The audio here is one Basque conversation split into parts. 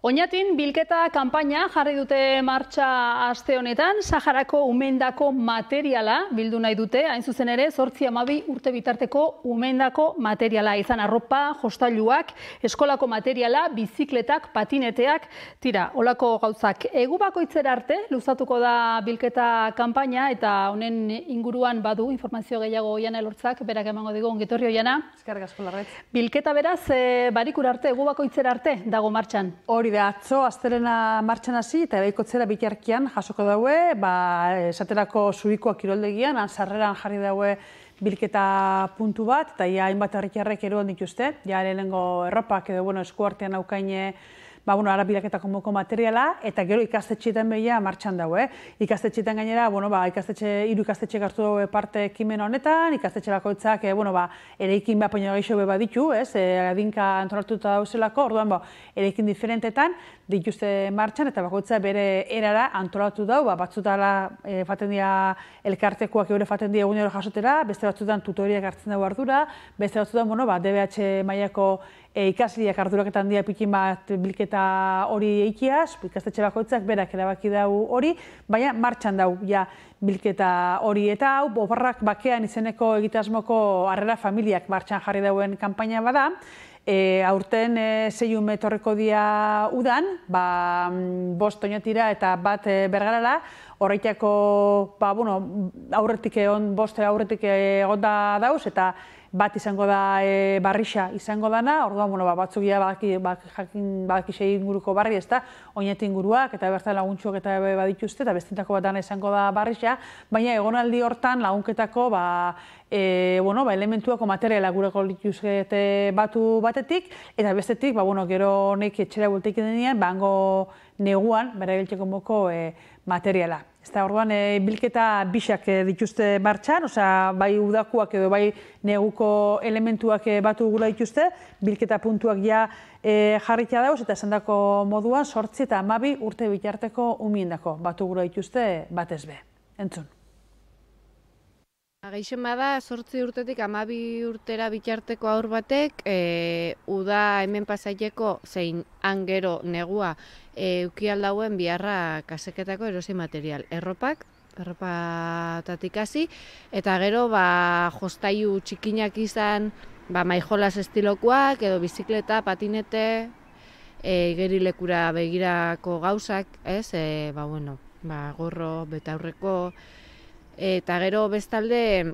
Oñatin bilketa kanpaina jarri dute martxa aste honetan, Saharako umendako materiala bildu nahi dute, hain zuzen ere 8-12 urte bitarteko umendako materiala, izan arropa, jostailuak, eskolako materiala, bizikletak, patineteak, tira, olako gauzak. Egu bakoitzera arte luzatuko da bilketa kanpaina eta honen inguruan badu informazio gehiago Oiana Elortzak, berak emango digu, ongi etorri Oiana. Eskerrik asko Larraitz. Bilketa beraz, barikura arte, egu bakoitzera arte dago martxan. Hori da, atzo, astelena martxan hasi eta baikotzera bitarkian jasoko daue, esaterako Zubikoa kiroldegian, sarreran jarri daue bilketa puntu bat, eta hainbat herritarrek eroan dituzte, lehenengo erropak edo eskuartean aukaine ara bilaketako moko materiala, eta gero ikastetxeetan behia martxan daue. Ikastetxeetan gainera, hiru ikastetxeek hartu daue parte ekimen honetan, ikastetxe bakoitzak eraikin bat baino gehiago baditu, adinka antolatuta dauzelako, orduan eraikin diferentetan dituzte martxan, eta bakoitza bere erara antolatu dau, batzutala faten dira elkartekoak eure faten dira egunero jasotera, beste batzutan tutoriak hartzen dago ardura, beste batzutan DBH mailako ikasliak arduraketan dira pikin bat bilketa hori eikiaz, ikastetxe bakoitzak berak erabaki dau hori, baina martxan dau bilketa hori, eta hau Obarrak Bakean izeneko egitasmoko Harrera Familiak martxan jarri dauen kanpaina bada. Aurten 6 etorriko dia udan, 5 Oñatira eta 1 Bergarara, horreitako aurretik egon da dauz, eta 1 izango da Barrixa izango dana, orduan batzuk badakisei inguruko barri, ez da, Oñati inguruak, eta bertan laguntxuak eta badituzte, eta bestentako bat dana izango da Barrixa, baina egonaldi hortan lagunketako elementuako materiala gureko dituzte batu batetik, eta bestetik, gero honek etxera bulteik denean, hango neguan, bera biltzeko moko materiala. Ez da, orduan, bilketa bisak dituzte martxan, bai udakuak edo bai neguko elementuak batu gula dituzte, bilketa puntuak jarritia dauz, eta esan dako moduan 8 eta 12 urte bitarteko umiendako batu gula dituzte batez be. Entzun. Gehixen bada, 8 urtetik 12 urtera bitarteko aur batek, uda hemen pasaileko zein angero negua ukialdauen biharra kaseketako erosi material. Erropatatik hasi, eta gero jostailu txikinak izan, maijolas estilokoak, edo bizikleta, patinete, igerilekura begirako gauzak, gorro, betaurreko, eta gero bestalde,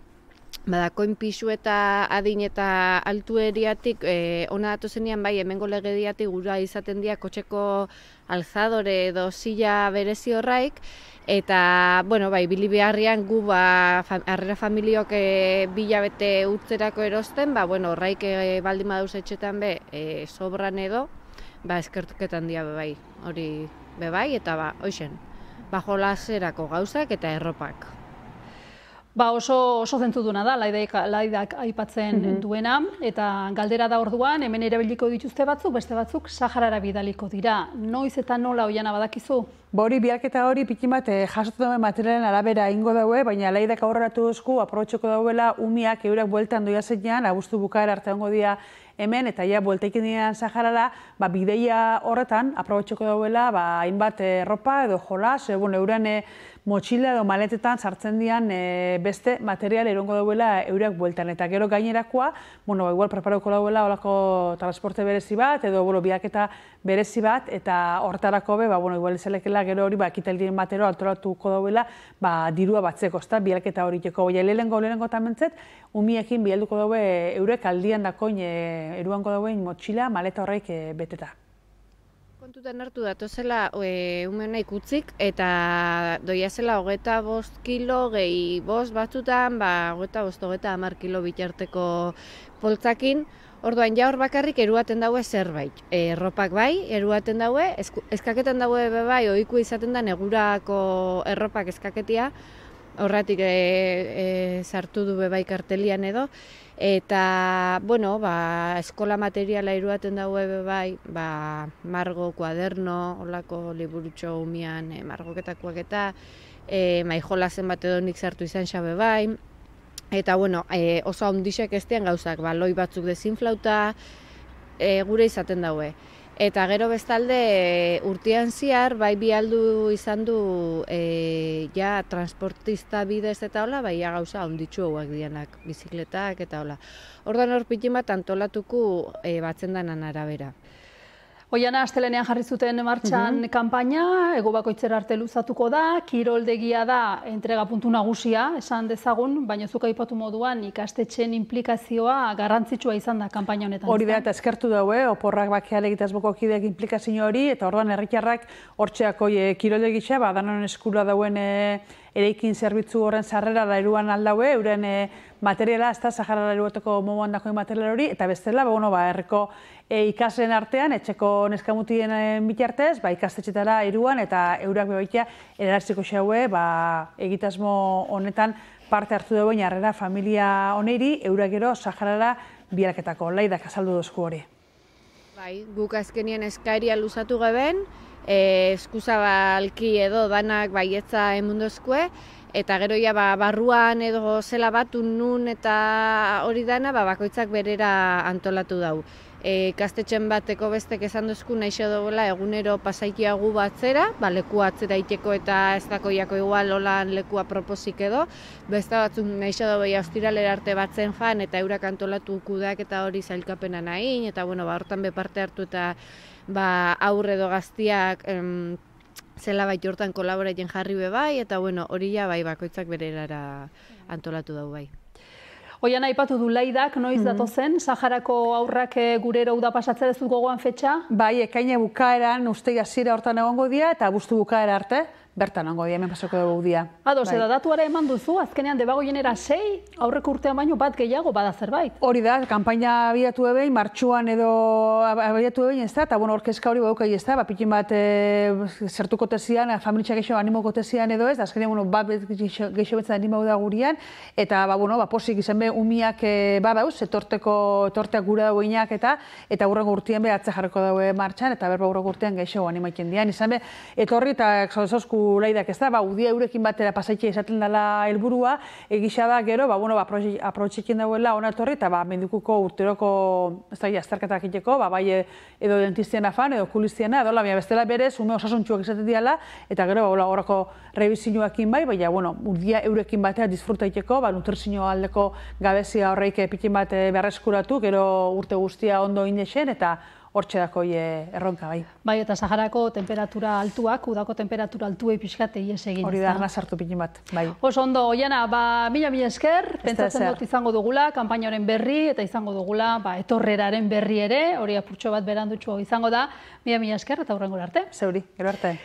koin pixu eta adin eta altueriatik, ona datu zenean hemengo legediatik gura izaten dira kotxeko alzadore edo silla berezi horraik, eta, bili beharrian gu Harrera Familiok 2 hilabete utzerako erosten, horraik baldin badauz etxetan sobran edo, eskertuketan dira hori eta hoxen, jolaserako gauzak eta erropak. Oso zentzuduna da, laidak aipatzen duena, eta galdera da orduan, hemen erabiliko dituzte batzuk, beste batzuk Saharara bidaliko dira. Noiz eta nola Oiana badakizu? Hori biaketa hori pikin bat jasotu duen materialen arabera ingo daue, baina laidak aurreratu duzku, aprobetxoko dauela umiak eurak bueltan doia zenean, abuztu bukaera arte ongo dira hemen, eta bueltaikin dian Saharara, bideia horretan, aprobetxoko dauela, hainbat ropa edo jolas, euren motxila edo maletetan sartzen dian beste material erongo dauela eurak bueltan. Eta gero gainerakoa, igual preparauko dauela olako transporte berezi bat, edo biaketa berezi bat, eta horretarako igual izalekela gero hori ekitaldien batero altolatuko dauela dirua batzeko, biaketa hori teko. Lehenengo tamentzet, umiekin bialduko daue eurek aldian dakoin eruango dauen motxila, maleta horreik beteta. Kontutan hartu datozela umena ikutzik, eta doia zela 25 kilo gehi 5 batzutan, 25-30 kilo bitarteko poltzakin. Orduan, hor bakarrik eruaten daue zerbait. Erropak eruaten daue, eskaketan daue ohiku izaten da negurako erropak eskaketia, horretik sartu du kartelian edo, eta, eskola materiala eruaten daue margo, kuaderno, holako liburutxo umian margoketakoak eta maijolazen bat edo nik sartu izan xabe eta, oso handixek estean gauzak, loi batzuk dezinflauta, gure izaten daue. Eta gero bestalde urtean zehar, bai bi aldu izan du ja transportista bidez eta hola, bai ja gauza onditxu hauak dianak, bizikletak eta hola. Ordan hor pitin bat antolatuko batzen danan arabera. Oiana, astelenean jarri zuten martxan kanpaina, ego bakoitzera arte luzatuko da, kiroldegia da entrega puntu nagusia, esan dezagun, baina zuk aipatu moduan ikastetxeen implikazioa garrantzitsua izan da kanpaina honetan. Hori da, eta eskertu daue, oporrak bakeale egitasmoko kideak implikazio hori, eta orduan herritarrak hortxeako kiroldegitza, danon eskura dauen eraikin zerbitzu horren sarrera da eruan aldaue, euren materiala, ez da, Sahara eruateko moduan dagoen material hori, eta bestela, herriko ikasleen artean, etxeko neskamutien bitartez, ikastetxetara eruan, eta eurak bebaitea eraraziko xaue, egitasmo honetan parte hartu dauen jarrera familia honeri, eurak gero Saharara bialketako, laidak azaldu dozku hori. Bai, guk azkenien eskaria luzatu geben, eskuzabalki edo danak baietza emundozkue, eta gero ja barruan edo zela bat nun eta hori dana bakoitzak berera antolatu dau. Ikastetxen bateko bestek esan duzku naixo dagoela egunero pasaikiagu batzera, lekua atzera iteko eta ez dakoiako igual holan lekua proposik edo, beste batzuk naixo dagoela ostiralera arte batzen fan eta eurak antolatu kudak eta hori zailkapena nahin, eta hortan beparte hartu eta aurre edo gaztiak zela baita hortan kolaboratzen jarri bai, eta hori ja bakoitzak berera antolatu dau bai. Oiana, aipatu du laidak, noiz datozen, Saharako aurrak gurero uda pasatzea ez dut gogoan fetxa? Bai, ekaina bukaeran, ustei hasiera hortan egongo dira, eta abuztu bukaera arte, bertan egongo dira, hemen pasako dugu dira. Ados, eta datuare eman duzu, azkenean debagoienera 6, aurreko urtean baino bat gehiago bada zerbait. Hori da, kanpaina abiatu ebein, martxuan edo abiatu ebein ez da, eta orkeska hori baukai ez da, pikin bat zertuko tezian, familitxak geixo animoko tezian edo ez, da azkenean bat geixo betzen animau da gurian, eta posik izan be, umiak badauz, etorteak gure dagoinak eta hurrengo urtean be atze jarriko daue martxan, eta berba hurrengo urtean geixo animaiken dian. Izan be, etorri eta zauzku laidak ez da, udia eurekin batera pasaitzea izaten dela helburua, egisa da gero, aprobetxekin dauela ona etorri, eta mendikuko urteroko, ez da, azterketak iteko, bai edo dentistiana fan, edo kulistiana, edo bestela berez, ume osasuntxuak izaten diala, eta gero, horako revizioakin bai, udia eurekin batera disfruta iteko, nutrizio aldeko gabezia horreik pikin bat berreskuratu, gero urte guztia ondo indexen, eta hortxe dako erronka bai. Bai, eta Saharako temperatura altuak, udako temperatura altuei pixkate ies egin. Hori da, arna sartu pikin bat, bai. Oso ondo, Oiana, mila esker, pentsatzen dut izango dugula, kanpainaren berri, eta izango dugula etorreraren berri ere, hori apurtxo bat berandutxo izango da, mila esker, eta hurrengora arte. Zeuri, gero arte.